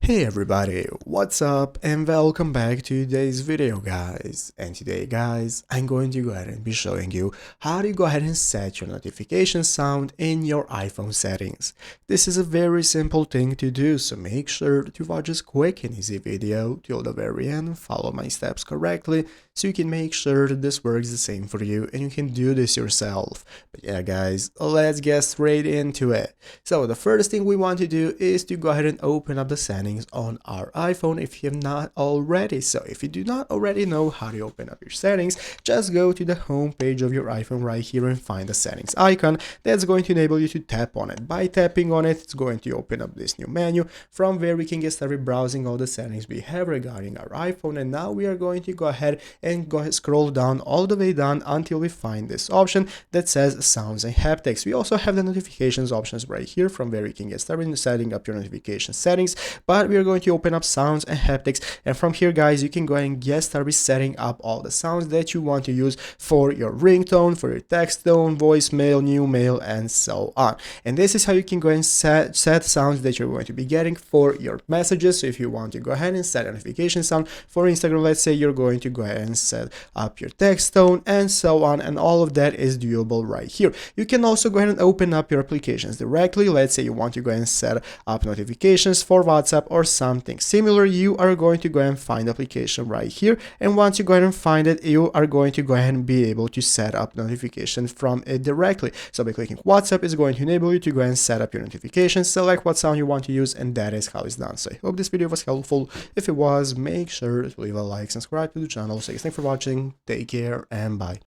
Hey everybody, what's up and welcome back to today's video guys. And today guys, I'm going to go ahead and be showing you how to go ahead and set your notification sound in your iPhone settings. This is a very simple thing to do, so make sure to watch this quick and easy video till the very end and follow my steps correctly so you can make sure that this works the same for you and you can do this yourself. But yeah guys, let's get straight into it. So the first thing we want to do is to go ahead and open up the settings on our iPhone if you have not already. So if you do not already know how to open up your settings, just go to the home page of your iPhone right here and find the settings icon. That's going to enable you to tap on it. By tapping on it, it's going to open up this new menu from where we can get started browsing all the settings we have regarding our iPhone. And now we are going to go ahead and scroll down all the way down until we find this option that says sounds and haptics. We also have the notifications options right here from where you can get started in setting up your notification settings, but we are going to open up sounds and haptics, and from here guys you can go ahead and get started setting up all the sounds that you want to use for your ringtone, for your text tone, voicemail, new mail, and so on. And this is how you can go ahead and set sounds that you're going to be getting for your messages. So if you want to go ahead and set a notification sound for Instagram, let's say you're going to go ahead and set up your text tone and so on, and all of that is doable right here. You can also go ahead and open up your applications directly. Let's say you want to go ahead and set up notifications for WhatsApp or something similar. You are going to go ahead and find the application right here, and once you go ahead and find it, you are going to go ahead and be able to set up notifications from it directly. So by clicking WhatsApp is going to enable you to go ahead and set up your notifications, select what sound you want to use, and that is how it's done. So I hope this video was helpful. If it was, make sure to leave a like, subscribe to the channel. So thanks for watching, take care, and bye.